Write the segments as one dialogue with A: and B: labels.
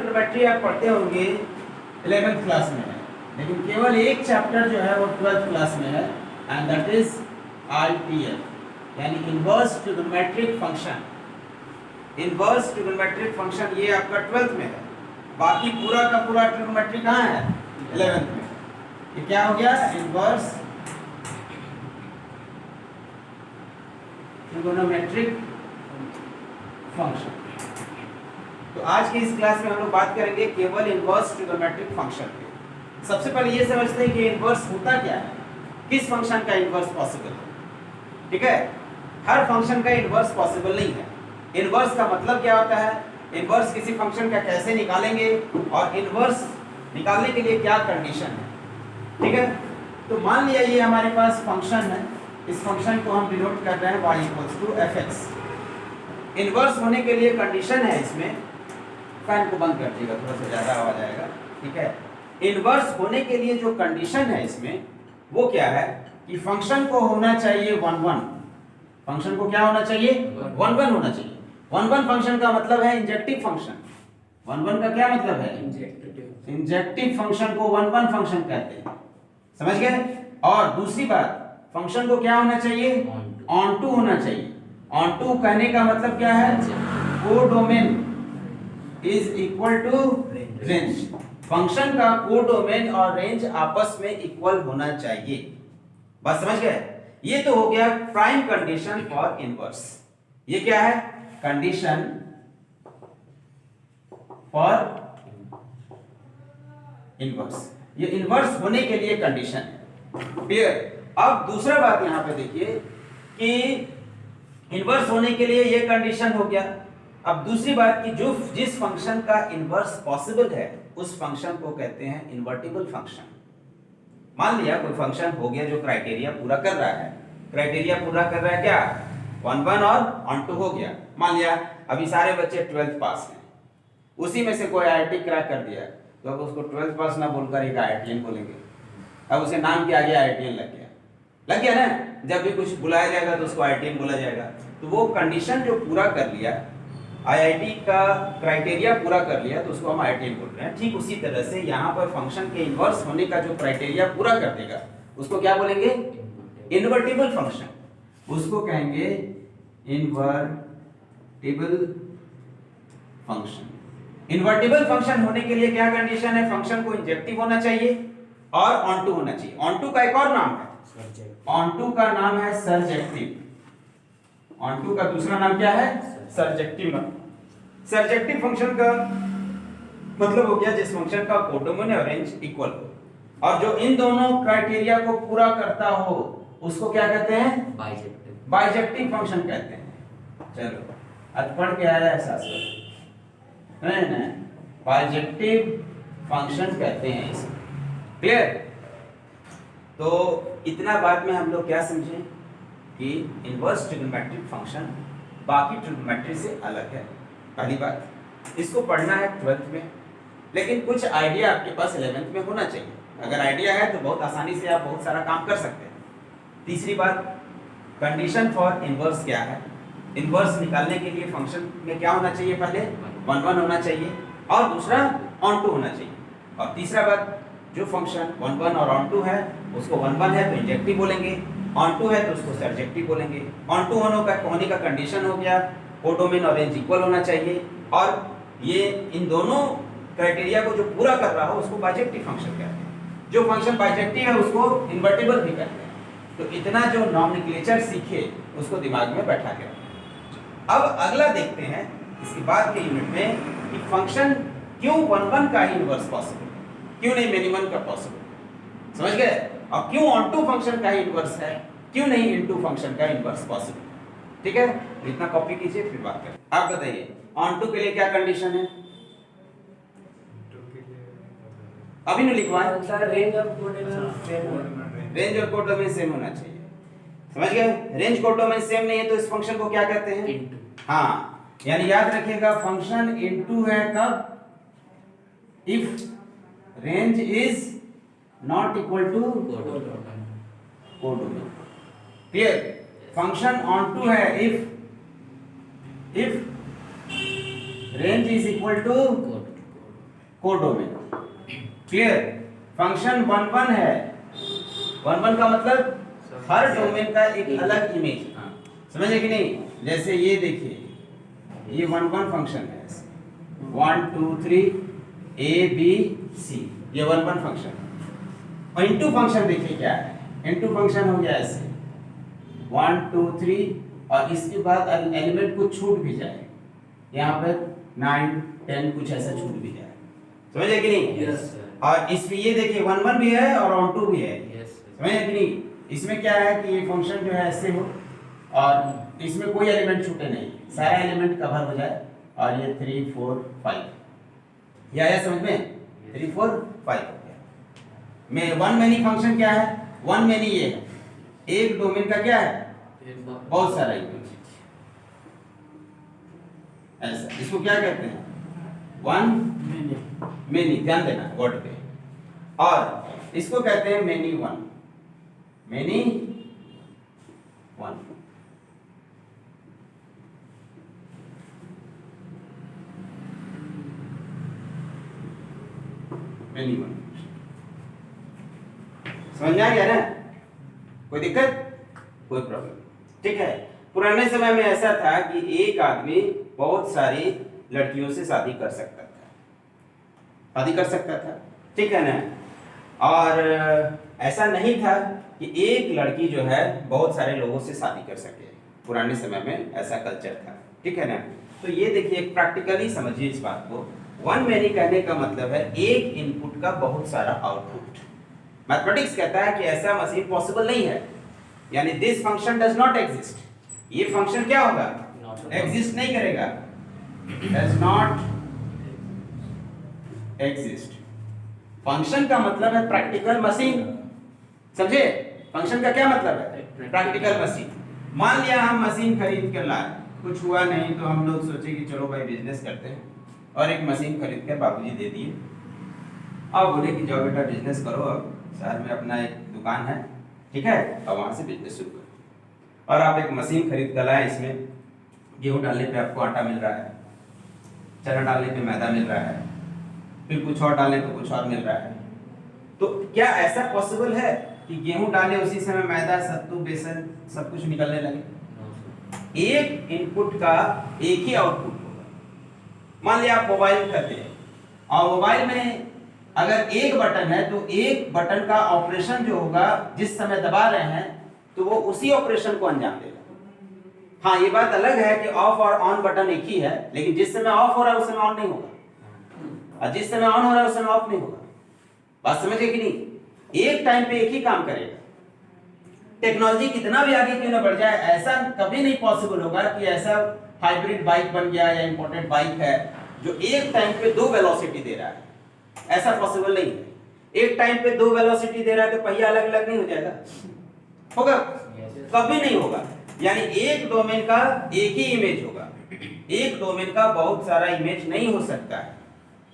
A: Trigonometry आप पढ़ते होंगे 11th क्लास में है, लेकिन केवल एक चैप्टर जो है वो 12th क्लास में है, एंड दैट इज ITF यानी inverse trigonometric function. Inverse trigonometric function ये आपका 12th में है, बाकी पूरा का पूरा ट्रिग्नोमेट्री कहाँ है? 11th में। ये क्या हो गया? Inverse trigonometric function. तो आज की इस क्लास में हम लोग बात करेंगे केवल इनवर्स ट्रिग्नोमेट्रिक फंक्शन पे। सबसे पहले ये समझते हैं कि इनवर्स होता क्या है, किस फंक्शन का इनवर्स पॉसिबल है। ठीक है, हर फंक्शन का इनवर्स पॉसिबल नहीं है। इनवर्स का मतलब क्या होता है, इनवर्स किसी फंक्शन का कैसे निकालेंगे, और इनवर्स निकालने के लिए क्या कंडीशन है। ठीक है, तो मान लिया ये हमारे पास फंक्शन है, इस फंक्शन को हम डिनोट कर रहे हैं y = fx। इनवर्स होने के लिए कंडीशन है इसमें, फैन को बंद कर दीजिएगा, थोड़ा सा ज्यादा आवाज आएगा। ठीक है, इनवर्स होने के लिए जो कंडीशन है इसमें वो क्या है कि फंक्शन को होना चाहिए 1 1। फंक्शन को क्या होना चाहिए? 1 1 होना चाहिए। 1 1 फंक्शन का मतलब है इंजेक्टिव फंक्शन। 1 1 का क्या मतलब है? इंजेक्टिव फंक्शन को 1 1 फंक्शन कहते हैं, समझ गए। और दूसरी बात, फंक्शन को क्या होना चाहिए? ऑन टू होना चाहिए। ऑन टू कहने का मतलब क्या है? Codomain is equal to range. Function का कोडोमेन और रेंज आपस में इक्वल होना चाहिए। बस समझ गए। ये तो हो गया प्राइम कंडीशन फॉर इनवर्स। ये क्या है? Condition for inverse. ये इनवर्स होने के लिए कंडीशन है। क्लियर। अब दूसरा बात यहां पे देखिए कि इनवर्स होने के लिए ये कंडीशन हो गया। अब दूसरी बात कि जो जिस फंक्शन का इनवर्स पॉसिबल है उस फंक्शन को कहते हैं इन्वर्टिबल फंक्शन। मान लिया कोई फंक्शन हो गया जो क्राइटेरिया पूरा कर रहा है। क्राइटेरिया पूरा कर रहा है क्या? 1 1 और ऑन टू हो गया। मान लिया अभी सारे बच्चे 12th पास हैं, उसी में से कोई IIT क्रैक कर दिया, तो अब उसको 12th पास ना बोलकर एक IITian बोलेंगे। अब उसे नाम के आगे IITian लग गया ना। जब भी कुछ बुलाया जाएगा तो उसको IITian बोला जाएगा। तो वो कंडीशन जो पूरा कर लिया, IIT का क्राइटेरिया पूरा कर लिया, तो उसको हम IITian बोल रहे हैं। ठीक उसी तरह से यहाँ पर फंक्शन के इनवर्स होने का जो क्राइटेरिया पूरा कर देगा उसको क्या बोलेंगे? Invertible function. उसको कहेंगे इन्वर्टिबल फंक्शन। इन्वर्टिबल फंक्शन होने के लिए क्या कंडीशन है? फंक्शन को इंजेक्टिव होना चाहिए और ऑन टू होना चाहिए। ऑन टू का एक और नाम है, ऑन टू का नाम है सर्जेक्टिव। ऑन टू का दूसरा नाम क्या है? सर्जेक्टिव। सर्जेक्टिव फंक्शन का मतलब हो गया जिस फंक्शन का कोडोमेन और रेंज इक्वल हो, और जो इन दोनों क्राइटेरिया को पूरा करता हो उसको क्या कहते हैं? बाइजेक्टिव। बाइजेक्टिव फंक्शन कहते हैं। चलो आज पढ़ के आया है शास्त्र नहीं, बाइजेक्टिव फंक्शन कहते हैं इसे। क्लियर। तो इतना बात में हम लोग क्या समझे कि इनवर्स ट्रिग्नोमेट्रिक फंक्शन बाकी ट्रिग्नोमेट्री से अलग है। पहली बात, इसको पढ़ना है 12th में, लेकिन कुछ आइडिया आपके पास 11th में होना चाहिए। अगर आइडिया है तो बहुत आसानी से आप बहुत सारा काम कर सकते हैं। तीसरी बात, कंडीशन फॉर इनवर्स क्या है। इनवर्स निकालने के लिए फंक्शन में क्या होना चाहिए? पहले 1 1 होना चाहिए और दूसरा ऑन टू होना चाहिए। और तीसरा बात, जो फंक्शन 1 1 और ऑन टू है उसको 1 1 है तो इंजेक्टिव बोलेंगे, ऑन टू है तो उसको सर्जेक्टिव बोलेंगे। ऑन टू होने का कंडीशन हो गया कोडोमेन और रेंज इक्वल होना चाहिए, और ये इन दोनों क्राइटेरिया को जो पूरा कर रहा हो उसको बाइजेक्टिव फंक्शन कहते हैं। जो फंक्शन बाइजेक्टिव है उसको इन्वर्टिबल भी कहते हैं। तो इतना जो नॉमेनक्लेचर सीखे उसको दिमाग में बैठा के रखें। अब अगला देखते हैं इसके बाद के यूनिट में कि फंक्शन क्यों 1 1 का ही इनवर्स पॉसिबल, क्यों नहीं मिनिमम का पॉसिबल। समझ गए। और क्यों ऑन टू फंक्शन का ही इनवर्स है, क्यों नहीं इनटू फंक्शन का इनवर्स पॉसिबल। ठीक है, इतना कॉपी कीजिए फिर बात करें। आप बताइए ऑन टू के लिए क्या कंडीशन है? अभी नहीं लिखवाए।
B: रेंज और कोडोमेन सेम,
A: रेंज और कोडोमेन सेम होना चाहिए। समझ गए। रेंज कोडोमेन सेम नहीं है तो इस फंक्शन को क्या कहते हैं?
B: इनटू।
A: हाँ, यानी याद रखिएगा फंक्शन इनटू है कब? If range is not equal to codomain. Clear. Function onto है if range is equal to codomain. Clear? Function 1 1 है, 1 1 का मतलब हर डोमेन का एक अलग इमेज। समझे कि नहीं? जैसे ये देखिए, ये 1 1 फंक्शन है, 1 2 3 A B C, ये 1 1 फंक्शन। और इनटू फंक्शन देखिए क्या है, इनटू फंक्शन हो गया ऐसे 1 2 3 और इसके बाद एलिमेंट कुछ छूट भी जाए, यहाँ पर 9 10 कुछ ऐसा छूट भी जाए। समझे कि नहीं?
B: Yes, sir.
A: और इसमें ये देखिए 1 1 भी है और ऑन 2 भी है।
B: Yes, sir.
A: समझे कि नहीं? इसमें क्या है कि ये फंक्शन जो है ऐसे हो और इसमें कोई एलिमेंट छूटे नहीं, सारा एलिमेंट कवर हो जाए और ये 3 4 5 ये आया समझ में? 3 4 5 हो गया। में वन मैनी फंक्शन क्या है? वन मैनी ये है, एक डोमेन का क्या है? बहुत सारा इमेज। ऐसा इसको क्या कहते हैं? वन मेनी, ध्यान देना वर्ड पे। और इसको कहते हैं many one, many one. Many one समझ में आ गया ना? कोई दिक्कत? कोई प्रॉब्लम? ठीक है। पुराने समय में ऐसा था कि एक आदमी बहुत सारी लड़कियों से शादी कर सकता था, ठीक है ना? और ऐसा नहीं था कि एक लड़की जो है बहुत सारे लोगों से शादी कर सके। पुराने समय में ऐसा कल्चर था, ठीक है ना? तो ये देखिए, प्रैक्टिकली समझिए इस बात को। वन मैनी कहने का मतलब है एक इनपुट का बहुत सारा आउटपुट। मैथमेटिक्स कहता है कि ऐसा मशीन पॉसिबल नहीं है, यानी this function does not exist. ये फंक्शन क्या होगा? एग्जिस्ट नहीं करेगा, डज नॉट एग्जिस्ट। फंक्शन का मतलब है प्रैक्टिकल मशीन। समझे? फंक्शन का क्या मतलब है? Practical machine. मान लिया हम मशीन खरीद कर लाए, कुछ हुआ नहीं तो हम लोग सोचे कि चलो भाई बिजनेस करते हैं, और एक मशीन खरीद कर बाबूजी दे दिए। अब बोले कि जाओ बेटा बिजनेस करो, अब शहर में अपना एक दुकान है, ठीक है, और वहां से बिजनेस शुरू करो। और आप एक मशीन खरीद कर लाए, इसमें गेहूं डालने पे आपको आटा मिल रहा है, चना डालने पे मैदा मिल रहा है, फिर कुछ और डालने पे कुछ और मिल रहा है। तो क्या ऐसा पॉसिबल है कि गेहूं डाले उसी समय मैदा, सत्तू, बेसन सब कुछ निकलने लगे? एक इनपुट का एक ही आउटपुट होगा। मान लिया आप मोबाइल करते हैं, और मोबाइल में अगर एक बटन है तो एक बटन का ऑपरेशन जो होगा, जिस समय दबा रहे हैं तो वो उसी ऑपरेशन को अंजाम देगा। हाँ, ये बात अलग है कि ऑफ और ऑन बटन एक ही है, लेकिन जिस समय ऑफ हो रहा है उस समय ऑन नहीं होगा, और जिस समय ऑन हो रहा है उस समय ऑफ नहीं होगा। बात समझ गए कि नहीं? एक टाइम पे एक ही काम करेगा। टेक्नोलॉजी कितना भी आगे क्यों ना बढ़ जाए, ऐसा कभी नहीं पॉसिबल होगा कि ऐसा हाइब्रिड बाइक बन गया या इंपोर्टेड बाइक है जो एक टाइम पे दो वेलोसिटी दे रहा है। ऐसा पॉसिबल नहीं है। एक टाइम पे दो वेलोसिटी दे रहा है तो पहिया अलग अलग नहीं हो जाएगा? होगा? कभी नहीं होगा। यानी एक डोमेन का एक ही इमेज होगा, एक डोमेन का बहुत सारा इमेज नहीं हो सकता है।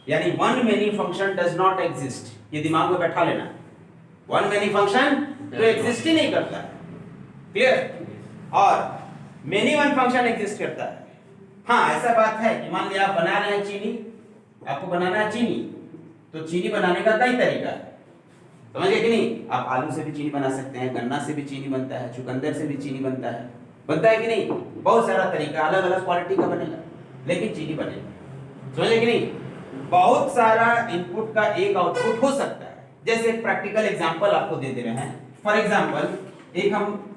A: यानी one many function does not exist, ये दिमाग में बैठा लेना। वन मेनी फंक्शन तो एग्जिस्ट ही नहीं करता है। क्लियर? और मेनी वन फंक्शन एग्जिस्ट करता है। हाँ, ऐसा बात है कि मान लिया आप बना रहे हैं चीनी, आपको बनाना है चीनी, तो चीनी बनाने का कई तरीका है, समझे कि नहीं? आप आलू से भी चीनी बना सकते हैं, गन्ना से भी चीनी बनता है, चुकंदर से भी चीनी बनता है कि नहीं? बहुत सारा तरीका, अलग अलग क्वालिटी का बनेगा, लेकिन चीनी बनेगा। समझे कि नहीं? बहुत सारा इनपुट का एक आउटपुट हो सकता है। जैसे एक प्रैक्टिकल एग्जांपल आपको दे रहे हैं। फॉर एग्जांपल एक हम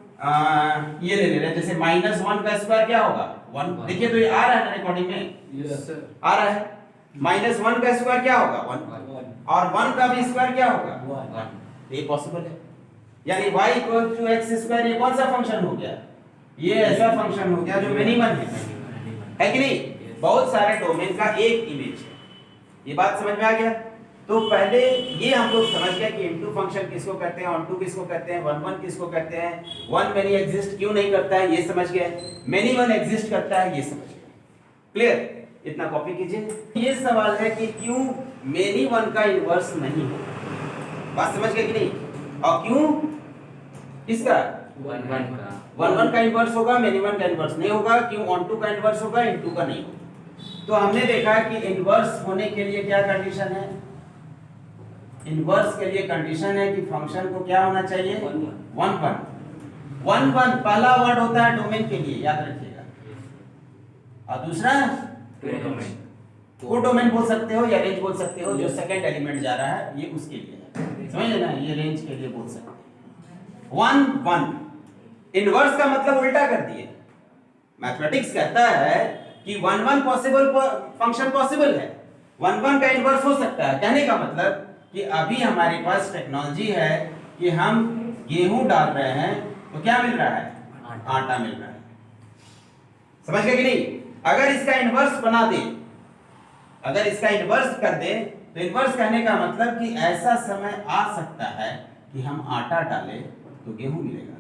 A: ये ले ले रहे हैं, जैसे -1 का स्क्वायर क्या होगा? 1। देखिए तो ये आ रहा है ना रिकॉर्डिंग में?
B: यस सर,
A: आ रहा है। -1 का स्क्वायर क्या होगा? 1। और 1 का भी स्क्वायर क्या होगा? 1। ये पॉसिबल है। यानी y = x², ये कौन सा फंक्शन हो गया? ये ऐसा फंक्शन हो गया जो मिनिमम है कि नहीं? बहुत सारे डोमेन का एक इमेज है। ये बात समझ में आ गया? तो पहले ये हम लोग समझ गए कि इनटू फंक्शन किसको कहते हैं, ऑनटू किसको कहते हैं, वन वन किसको कहते हैं, वन मेनी एग्जिस्ट क्यों नहीं करता है ये समझ गए, मेनी वन एग्जिस्ट करता है ये समझ गए। क्लियर? इतना कॉपी कीजिए। ये सवाल है कि क्यों मेनी वन का इनवर्स नहीं है? बात समझ गए कि नहीं? और क्यों इसका वन वन का इनवर्स होगा, मेनी वन का इनवर्स नहीं होगा? क्यों ऑनटू का इनवर्स होगा, इनटू का नहीं होगा? तो हमने देखा कि इनवर्स होने के लिए क्या कंडीशन है, इनवर्स के लिए कंडीशन है कि फंक्शन को क्या होना चाहिए, 1 1 पहला वर्ड होता है डोमेन के लिए, याद रखिएगा, और दूसरा को डोमेन बोल सकते हो या रेंज बोल सकते हो, जो सेकंड एलिमेंट जा रहा है ये उसके लिए है, समझ लेना, ये रेंज के लिए बोल सकते हैं। 1 1 इनवर्स का मतलब उल्टा कर दिए। मैथमेटिक्स कहता है कि 1 1 पॉसिबल फंक्शन पॉसिबल है, 1 1 का इनवर्स हो सकता है। कहने का मतलब कि अभी हमारे पास टेक्नोलॉजी है कि हम गेहूं डाल रहे हैं तो क्या मिल रहा है, आटा मिल रहा है, समझ गए कि नहीं। अगर इसका इनवर्स बना दे, अगर इसका इनवर्स कर दे, तो इनवर्स कहने का मतलब कि ऐसा समय आ सकता है कि हम आटा डालें तो गेहूं मिलेगा।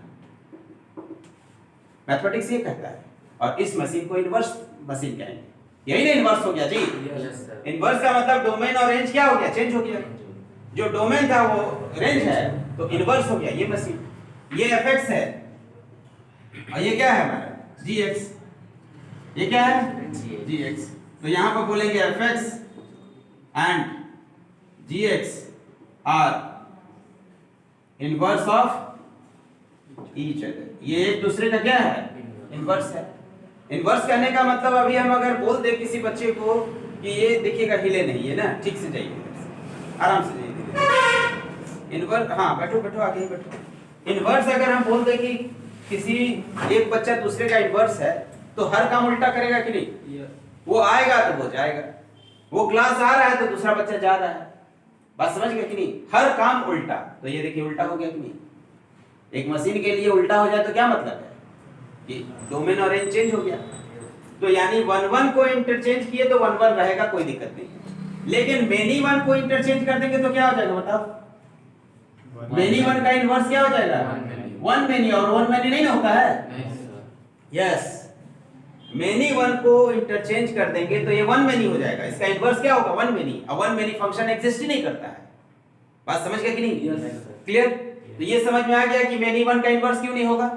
A: मैथमेटिक्स ये कहता है, और इस मशीन को इनवर्स मशीन कहेंगे। यही ना इनवर्स हो गया जी। इनवर्स का मतलब डोमेन और रेंज क्या हो गया, चेंज हो गया। जो डोमेन था वो रेंज है, तो इनवर्स हो गया ये मशीन। ये fx है और ये क्या है हमारा gx, ये क्या है gx। तो यहां पर बोलेंगे fx and gx are inverse of each other. ये एक दूसरे का क्या है, इनवर्स है। इनवर्स कहने का मतलब अभी हम अगर बोल दे किसी बच्चे को कि ये देखिएगा हिले नहीं है ना, ठीक से जाइए, आराम से जाइए, इनवर्स, हाँ बैठो बैठो आगे ही बैठो। इनवर्स अगर हम बोल दे कि किसी एक बच्चा दूसरे का इनवर्स है, तो हर काम उल्टा करेगा कि नहीं, वो आएगा तो वो जाएगा, वो क्लास आ रहा है तो दूसरा बच्चा जा रहा है, बात समझ गए कि नहीं, हर काम उल्टा। तो ये देखिए उल्टा हो गया कि नहीं। एक मशीन के लिए उल्टा हो जाए तो क्या मतलब है कि डोमेन और रेंज चेंज हो गया। तो यानी 1 1 को इंटरचेंज किए तो 1 1 रहेगा, कोई दिक्कत नहीं। लेकिन मेनी 1 को इंटरचेंज कर देंगे तो क्या हो जाएगा बताओ, मेनी 1 का इनवर्स क्या हो जाएगा, 1 मेनी, और 1 मेनी नहीं ना होता है, यस। मेनी 1 को इंटरचेंज कर देंगे तो ये 1 मेनी हो जाएगा, इसका इनवर्स क्या होगा, 1 मेनी। अब 1 मेनी फंक्शन एग्जिस्ट ही नहीं करता है, बात समझ गए कि नहीं, क्लियर। तो ये समझ में आ गया कि मेनी 1 का इनवर्स क्यों नहीं होगा,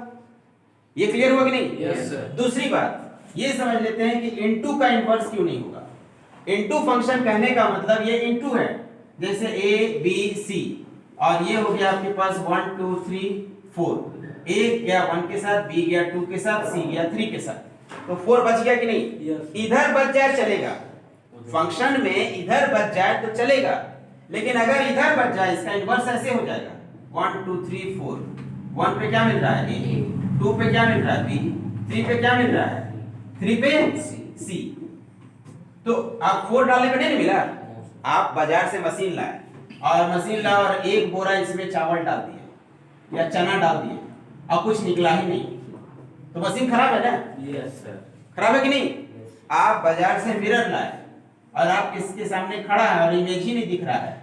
A: ये क्लियर हुआ कि नहीं।
B: yes,
A: दूसरी बात ये समझ लेते हैं कि इनटू का इनवर्स क्यों नहीं होगा। इनटू फंक्शन कहने का मतलब ये इनटू है, जैसे a b c, और ये हो गया आपके पास 1 2 3 4, a गया 1 के साथ, b गया 2 के साथ, c गया 3 के साथ, तो 4 बच गया कि नहीं,
B: yes.
A: इधर बच जाए चलेगा, फंक्शन में इधर बच जाए तो चलेगा, लेकिन अगर इधर बच जाए इसका इनवर्स ऐसे हो जाएगा 1 2 3 4, 1 पे क्या मिल रहा है a, 2 पे क्या मिल रहा है b, 3 पे क्या मिल रहा है, 3 पे c। तो आप 4 डालने पे नहीं मिला, आप बाजार से मशीन लाए और मशीन ला और एक बोरा इसमें चावल डाल दिए या चना डाल दिए और कुछ निकला ही नहीं, तो मशीन खराब है ना,
B: यस सर,
A: खराब है कि नहीं। आप बाजार से मिरर लाए और आप किसके सामने खड़ा है और इमेज ही नहीं दिख रहा है,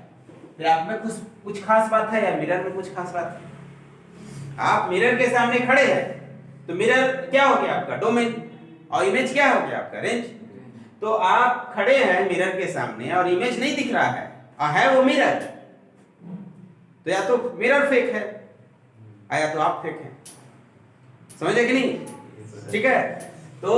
A: फिर आप में कुछ खास बात है या मिरर में कुछ खास बात है। आप मिरर के सामने खड़े हैं तो मिरर क्या हो गया आपका, डोमेन, और इमेज क्या हो गया आपका, रेंज। तो आप खड़े हैं मिरर के सामने और इमेज नहीं दिख रहा है और है वो मिरर, तो या तो मिरर फेक है या तो आप फेक हैं, समझे कि नहीं, ठीक है। तो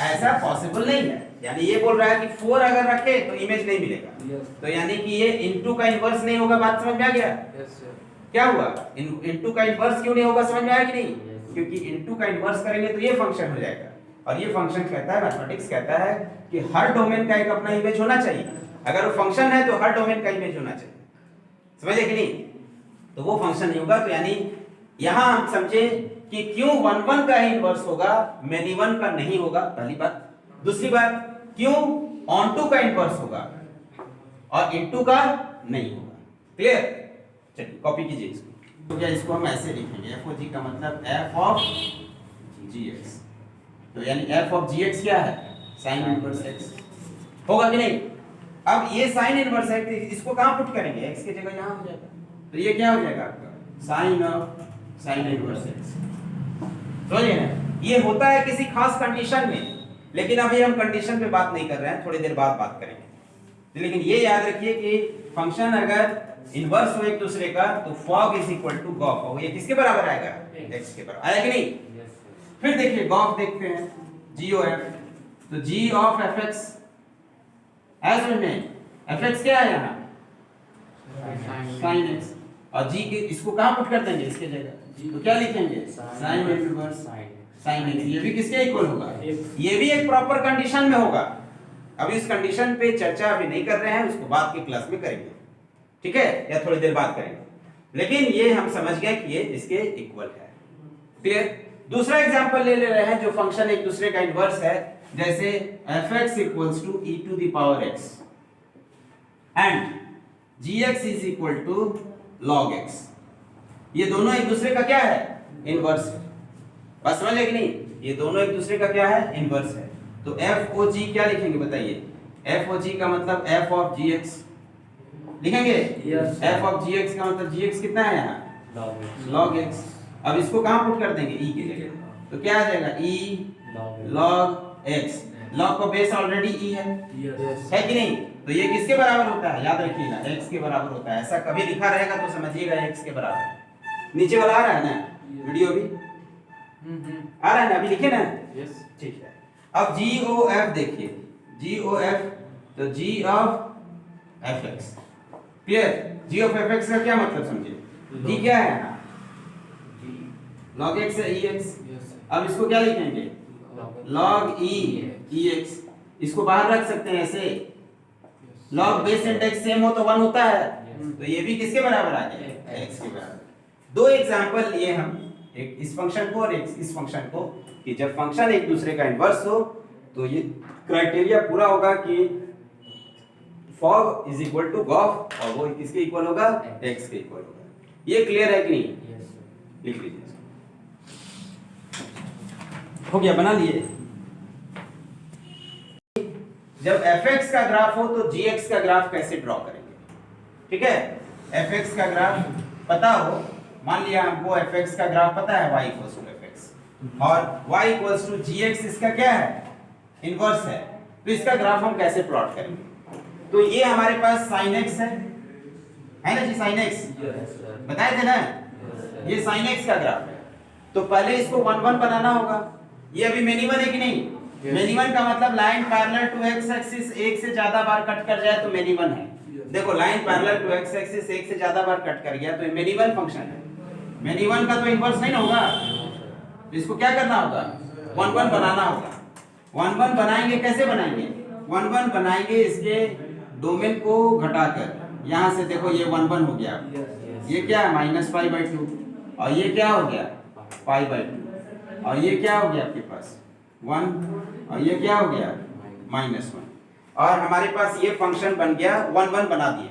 A: ऐसा पॉसिबल नहीं है, यानी ये बोल रहा है कि 4 अगर रखे तो इमेज नहीं मिलेगा, तो यानी कि ये इनटू का इनवर्स नहीं होगा, बात समझ में आ गया।
B: यस सर,
A: क्या हुआ, इनटू का इनवर्स क्यों नहीं होगा, समझ में आया कि नहीं, क्योंकि इनटू का इनवर्स करेंगे तो ये फंक्शन हो जाएगा, और ये फंक्शन कहता है, मैथमेटिक्स कहता है कि हर डोमेन का एक अपना इमेज होना चाहिए। अगर वो फंक्शन है तो हर डोमेन का इमेज होना चाहिए, समझे कि नहीं, तो वो फंक्शन नहीं होगा। तो यानी यहां हम समझे कि क्यों 1 1 का ही इनवर्स होगा, मेनी 1 का नहीं होगा, पहली बात। दूसरी बात, क्यों ऑन टू का इनवर्स होगा और इनटू का नहीं होगा, क्लियर। चलिए कॉपी कीजिए इसको, तो क्या इसको हम ऐसे लिखेंगे, f of g का मतलब f of gx, तो यानी f of gx क्या है, sin इनवर्स x, होगा कि नहीं। अब ये sin इनवर्स x, इसको कहां पुट करेंगे, x की जगह यहां हो जाएगा, तो ये क्या हो जाएगा आपका sin इनवर्स x, समझिए ना। ये होता है किसी खास कंडीशन में, लेकिन अभी हम कंडीशन पे बात नहीं कर रहे हैं, थोड़ी देर बाद बात करेंगे। लेकिन ये याद रखिए कि फंक्शन अगर इनवर्स हो एक दूसरे का तो fog is equal to gauge हो, ये किसके बराबर आएगा, x के बराबर आया कि नहीं। फिर देखिए gauge देखते हैं, g of f, तो g of fx है समझ में? fx क्या है यहाँ? sin x, और g के इसको कहाँ पुट कर देंगे इसके जगह, तो क्या लिखेंगे? sin inverse sin x। ये भी किसके इक्वल होगा? ये भी एक प्रॉपर कंडीशन में होगा। अभी इस कंडीशन पे चर्चा अभी नहीं कर रहे हैं, उसको बाद के क्लास में करेंगे, ठीक है, या थोड़ी देर बाद करेंगे, लेकिन ये हम समझ गए कि ये इसके इक्वल है। क्लियर? दूसरा एग्जांपल ले रहे हैं जो फंक्शन एक दूसरे का इनवर्स है, जैसे fx equals to e to the power x and gx is equal to log x। ये दोनों एक दूसरे का क्या है? इनवर्स है। बस समझ गए कि नहीं? ये दोनों एक दूसरे का क्या है? इनवर्स है। तो f o g क्या लिखेंगे बताइए? f o g का मतलब f of gx लिखेंगे?
B: Yes,
A: f of gx का मतलब gx कितना है यहाँ? log x। अब इसको कहाँ पुट कर देंगे? e की जगह, तो क्या आ जाएगा? e log x। log का बेस ऑलरेडी e है कि नहीं? तो ये किसके बराबर होता है? याद रखिएगा, x के बराबर होता है। ऐसा कभी लिखा रहेगा तो समझिएगा x के बराबर। नीचे वाला आ रहा है ना वीडियो भी आ रहा है ना, अभी लिखे ना?
B: यस
A: ठीक है। अब GOF देखिए, GOF तो g of fx। Clear? g of fx का क्या मतलब समझिए? g क्या है यहाँ? log x है ex। अब इसको क्या लिखेंगे? log e ex। इसको बाहर रख सकते हैं ऐसे, log बेस इंडेक्स सेम हो तो 1 होता है, तो ये भी किसके बराबर आ जाए? x के बराबर। दो एग्जांपल लिए हम, एक इस फंक्शन को और एक इस फंक्शन को, कि जब फंक्शन एक दूसरे का इनवर्स हो तो ये क्राइटेरिया पूरा होगा कि fog is equal to gof, और वो किसके इक्वल होगा? x के इक्वल होगा। ये क्लियर है कि नहीं? लिख लीजिए, हो गया, बना लिए। जब fx का ग्राफ हो तो gx का ग्राफ कैसे ड्रॉ करेंगे? ठीक है, fx का ग्राफ पता हो, मान लिया हमको fx का ग्राफ पता है, y इक्वल्स टू fx और y इक्वल्स टू gx, इसका क्या है? इनवर्स है। तो इसका ग्राफ हम कैसे प्लॉट करेंगे? तो ये हमारे पास sin x है ना जी? sin x बताए थे ना? ये sin x का ग्राफ है, तो पहले इसको 1 1 बनाना होगा। ये अभी मिनिमम है कि नहीं? मिनिमम का मतलब line parallel to x axis एक से ज्यादा बार कट कर जाए तो मिनिमम है। देखो, line parallel to x axis एक से ज्यादा बार कट कर गया तो ये मिनिमम फंक्शन है। मिनिमम का तो इनवर्स नहीं होगा, तो इसको क्या करना होगा? 1 1 बनाना होगा। 1 1 बनाएंगे, कैसे बनाएंगे? 1 1 बनाएंगे इसके डोमेन को घटाकर, यहां से देखो ये 1 1 हो गया, ये क्या है? -π/2, और ये क्या हो गया? π/2, और ये क्या हो गया आपके पास? 1, और ये क्या हो गया? -1, और हमारे पास ये फंक्शन बन गया 1 1 बना दिए।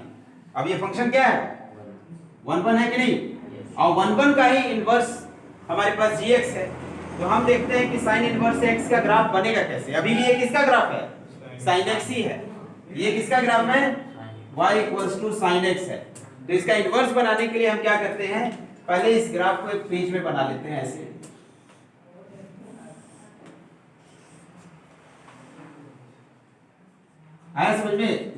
A: अब ये फंक्शन क्या है? 1 1 है कि नहीं? और 1 1 का ही इनवर्स हमारे पास gx है, तो हम देखते हैं कि sin इनवर्स x का ग्राफ बनेगा कैसे। अभी भी ये किसका ग्राफ है? sin x ही है। ये किसका ग्राफ है? y equals to sin x है। तो इसका इनवर्स बनाने के लिए हम क्या करते हैं? पहले इस ग्राफ को एक पेज में बना लेते हैं ऐसे, आया समझ में?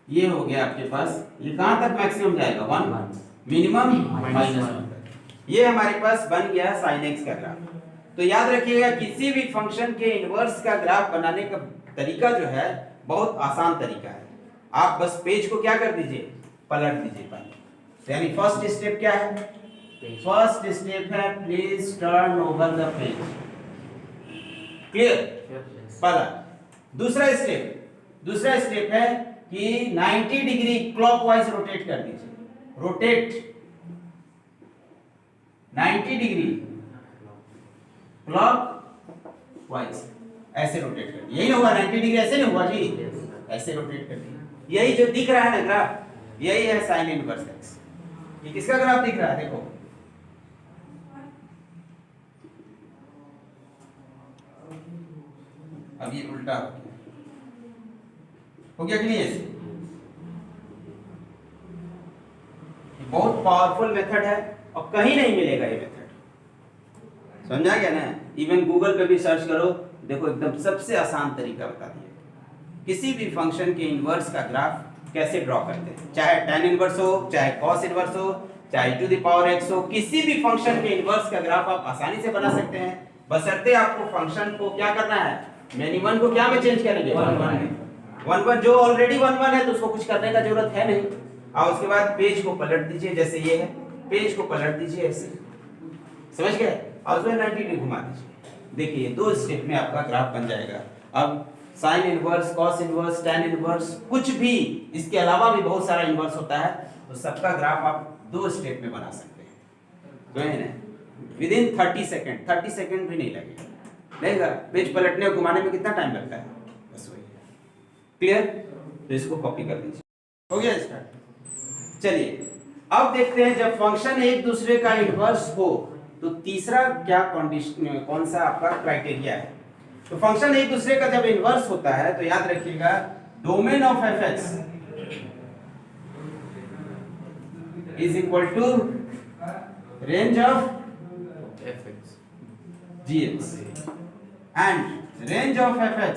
A: ये हो गया आपके पास, ये कहां तक मैक्सिमम जाएगा? 1, मिनिमम -1। ये हमारे पास बन गया sin x का ग्राफ। तो याद रखिएगा, किसी भी फंक्शन के इनवर्स का ग्राफ बनाने का तरीका जो है बहुत आसान तरीका है। आप बस पेज को क्या कर दीजिए? पलट दीजिए पहले। तो यानी फर्स्ट स्टेप क्या है? फर्स्ट स्टेप है please turn over the page. Clear? पहला। दूसरा स्टेप है कि 90 डिग्री क्लॉकवाइज रोटेट कर दीजिए। रोटेट 90 डिग्री क्लॉकवाइज, ऐसे रोटेट कर दिए। यही होगा 90 डिग्री, ऐसे नहीं होगा जी, ऐसे रोटेट कर दिए। यही जो दिख रहा है ना ग्राफ, यही है sin इनवर्स x। ये किसका ग्राफ दिख रहा है? देखो, अब ये उल्टा हो गया कि नहीं? ऐसे बहुत पावरफुल मेथड है और कहीं नहीं मिलेगा ये मेथड। समझा गया ना? इवन गूगल पे भी सर्च करो, देखो एकदम सबसे आसान तरीका बता दिया। किसी भी फंक्शन के इनवर्स का ग्राफ कैसे ड्रॉ करते हैं, चाहे tan इनवर्स हो, चाहे cos इनवर्स हो, चाहे e to the power x हो, किसी भी फंक्शन के इनवर्स का ग्राफ आप आसानी से बना सकते हैं, बशर्ते आपको फंक्शन को क्या करना है? मिनिमम को क्या में चेंज करेंगे? 1 1 में। 1 1 जो ऑलरेडी 1 1 है तो उसको कुछ करने का जरूरत है नहीं। और उसके बाद पेज को पलट दीजिए, जैसे ये है, पेज को पलट दीजिए ऐसे, समझ गए, और उसमें 90 डिग्री घुमा दीजिए। देखिए 2 स्टेप में आपका ग्राफ बन जाएगा। अब sine inverse, cos inverse, tan inverse, कुछ भी इसके अलावा भी बहुत सारा इनवर्स होता है, तो सबका ग्राफ आप 2 स्टेप में बना सकते हैं। तो है ना, विद इन 30 सेकंड, 30 सेकंड भी नहीं लगेगा। पेज पलटने और घुमाने में कितना टाइम लगता है, बस वही। क्लियर? तो इसको कॉपी कर लीजिए। हो गया स्टार्ट। चलिए अब देखते हैं जब फंक्शन एक दूसरे का इनवर्स हो तो तीसरा क्या कंडीशन, कौन सा आपका क्राइटेरिया है। तो फंक्शन एक दूसरे का जब इनवर्स होता है तो याद रखिएगा, domain of fx is equal to range of gx and range of fx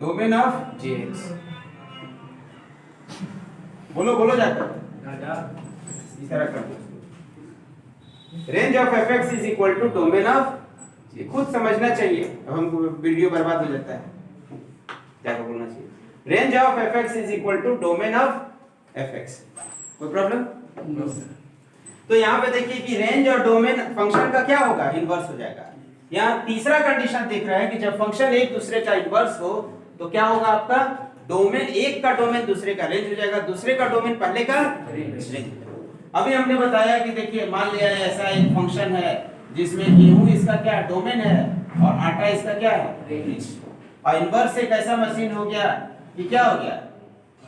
A: domain of
B: gx।
A: बोलो बोलो जाकर इस तरह कर दो। Range of fx is equal to domain of, खुद समझना चाहिए, अब हमको वीडियो बर्बाद हो जाता है, जाकर बोलना चाहिए। Range of fx is equal to domain of fx। कोई प्रॉब्लम? तो यहाँ पे देखिए कि रेंज और डोमेन फंक्शन का क्या होगा, इनवर्स हो जाएगा। यहाँ तीसरा कंडीशन देख रहा है कि जब फंक्शन एक दूसरे का इनवर्स हो तो क्या होगा, आपका डोमेन, एक का डोमेन दूसरे का रेंज हो जाएगा, दूसरे का डोमेन पहले का रेंज। अभी हमने बताया कि देखिए मान लिया ऐसा एक फंक्शन है जिसमें गेहूं इसका क्या डोमेन है और आटा इसका क्या है रेंज। और इनवर्स एक ऐसा मशीन हो गया कि क्या हो गया,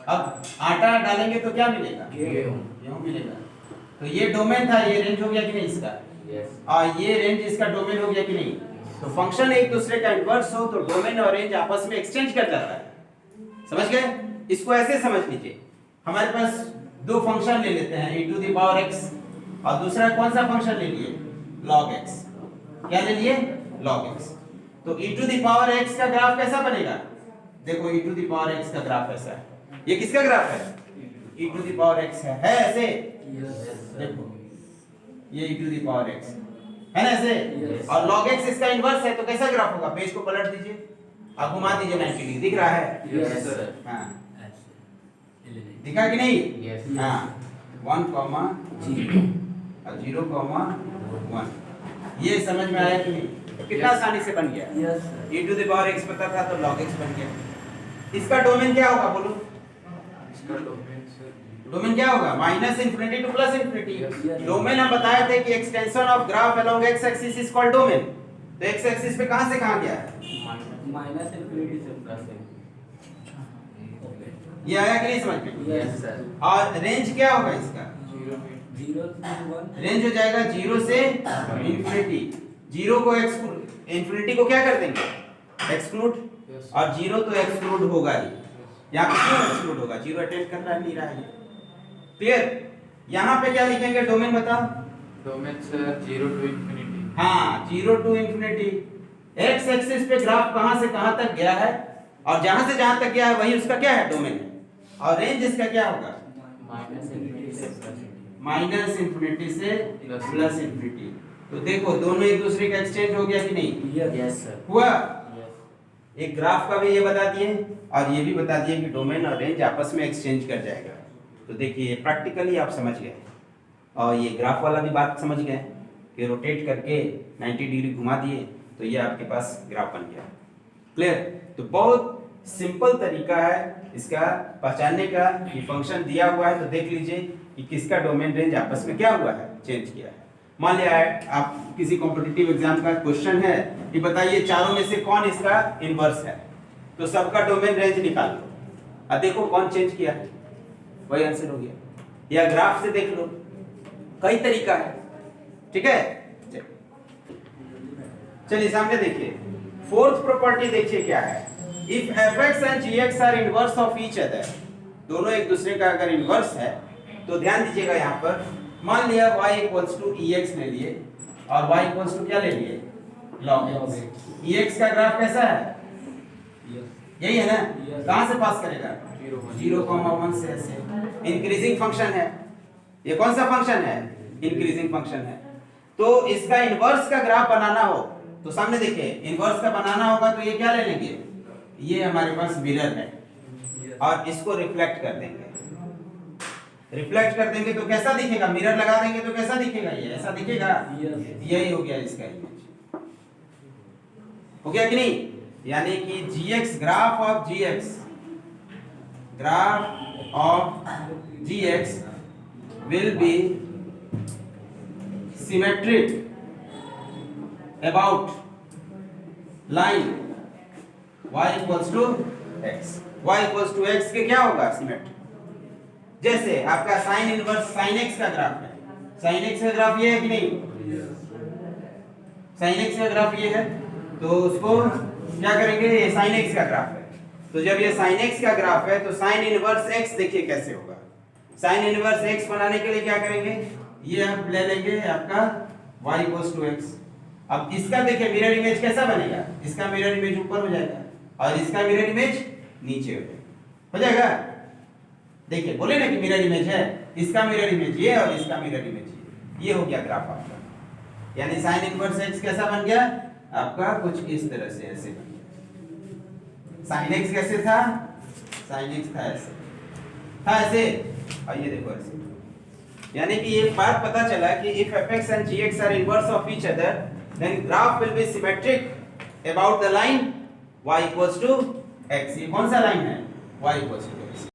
A: अब आटा डालेंगे तो क्या मिलेगा, गेहूं मिलेगा। तो ये डोमेन था, ये रेंज हो गया कि नहीं इसका, और ये रेंज इसका डोमेन हो गया कि नहीं। तो फंक्शन एक दूसरे का इनवर्स हो तो डोमेन और रेंज आपस में एक्सचेंज कर जाता है, समझ गए। इसको ऐसे समझ लीजिए, हमारे पास 2 फंक्शन ले लेते हैं, e to the power x, और दूसरा कौन सा फंक्शन ले लिए, log x। क्या ले लिए, log x। तो e to the power x का ग्राफ कैसा बनेगा, देखो e to the power x का ग्राफ ऐसा है। ये किसका ग्राफ है, e to the power x है ऐसे, देखो ये e to the power x है ना ऐसे, और log x इसका इनवर्स है, तो कैसा ग्राफ होगा, पेज को पलट दीजिए और घुमा दीजिए 90 डिग्री, दिख रहा है,
B: यस सर।
A: हाँ दिखा कि नहीं, हाँ 1 0 1, ये समझ में आया कि नहीं, कितना आसानी से बन गया।
B: Yes
A: e to the power x पता था तो log x बन गया। इसका डोमेन क्या होगा बोलो,
B: इसका डोमेन सर,
A: डोमेन क्या होगा, minus infinity two plus infinity.
B: Yes.
A: Domain हम बताए थे कि extension of graph along x axis is called domain. तो x एक्सिस पे कहां से कहां गया है,
B: माइनस इंफिनिटी से प्लस है।
A: ये आया कि नहीं समझ में।
B: Yes sir.
A: और रेंज क्या होगा इसका,
B: 0 to 1
A: रेंज हो जाएगा 0 से इंफिनिटी। 0 को एक्सक्लूड, इंफिनिटी को क्या कर देंगे, एक्सक्लूड, और 0 तो एक्सक्लूड होगा ही। यहाँ पे क्यों एक्सक्लूड होगा, 0 अटेंड कर रहा है, नहीं रहा है। क्लियर? यहाँ पे क्या लिखेंगे, डोमेन बताओ।
B: Domain sir 0 to infinity।
A: हाँ 0 टू इंफिनिटी। एक्स एक्सिस पे ग्राफ कहां से कहां तक गया है, और जहां से जहां तक गया है वही उसका क्या है, डोमेन है। और रेंज इसका क्या होगा,
B: माइनस इंफिनिटी से प्लस।
A: माइनस इंफिनिटी से
B: Plus
A: प्लस इंफिनिटी। तो देखो दोनों एक दूसरे का एक्सचेंज हो गया कि नहीं,
B: यस सर।
A: हुआ।
B: यस।
A: एक ग्राफ का भी ये बता दिए और ये भी बता दिए कि डोमेन और रेंज आपस में एक्सचेंज कर जाएगा। तो देखिए प्रैक्टिकली आप समझ गए, और ये ग्राफ वाला भी बात समझ गए कि रोटेट करके 90 डिग्री घुमा दिए तो ये आपके पास ग्राफ बन गया। क्लियर? तो बहुत सिंपल तरीका है इसका पहचानने का। ये फंक्शन दिया हुआ है तो देख लीजिए कि किसका डोमेन रेंज आपस में क्या हुआ है, चेंज किया है। मान लिया है आप किसी कॉम्पिटिटिव एग्जाम का क्वेश्चन है कि बताइए चारों में से कौन इसका इनवर्स है, तो सबका डोमेन रेंज निकाल लो, अब देखो कौन चेंज किया है, वही आंसर हो गया। या ग्राफ से देख लो, कई तरीका है, ठीक है। चलिए सामने देखिए, फोर्थ प्रॉपर्टी देखिए क्या है। If fx and gx are inverse of each other, दोनों एक दूसरे का अगर इनवर्स है तो ध्यान दीजिएगा यहाँ पर, मान लिया y इक्वल्स टू ex ले लिए और y इक्वल्स टू क्या ले लिए, log x। ex का ग्राफ कैसा है, यही है ना, कहाँ से पास करेगा, 0,1 से ऐसे। इंक्रीजिंग फंक्शन है, ये कौन सा फंक्शन है, इंक्रीजिंग फंक्शन है। तो इसका इनवर्स का ग्राफ बनाना हो तो सामने देखिए इनवर्स का बनाना होगा तो ये क्या ले लेंगे, ये हमारे पास मिरर है और इसको रिफ्लेक्ट कर देंगे। रिफ्लेक्ट कर देंगे तो कैसा दिखेगा, मिरर लगा देंगे तो कैसा दिखेगा, ये ऐसा दिखेगा। यही हो गया इसका इमेज, हो गया कि नहीं। यानी कि gx graph of gx will be symmetric about line y equals to x। y equals to x के क्या होगा, सिमेट्रिक। जैसे आपका साइन इनवर्स साइन x का ग्राफ है, साइन x का ग्राफ ये है कि नहीं, साइन x का ग्राफ ये है, तो उसको क्या करेंगे, ये साइन x का ग्राफ है, तो जब ये साइन x का ग्राफ है तो साइन इनवर्स x देखिए कैसे होगा। साइन इनवर्स x बनाने के लिए क्या करेंगे, ये आप ले लेंगे आपका y equals to x। अब इसका देखिए मिरर इमेज कैसा बनेगा, इसका मिरर इमेज ऊपर हो जाएगा और इसका मिरर इमेज नीचे हो जाएगा। देखिए बोले ना कि मिरर इमेज है, इसका मिरर इमेज ये और इसका मिरर इमेज ये हो गया ग्राफ आपका। यानी साइन इनवर्स x कैसा बन गया आपका, कुछ इस तरह से ऐसे बन गया। साइन x कैसे था, साइन x था ऐसे और ये देखो ऐसे। यानी कि एक बात पता चला कि if fx and gx are inverse of each other then graph will be symmetric about the line y equals to x। ये कौन सा लाइन है, y equals to x।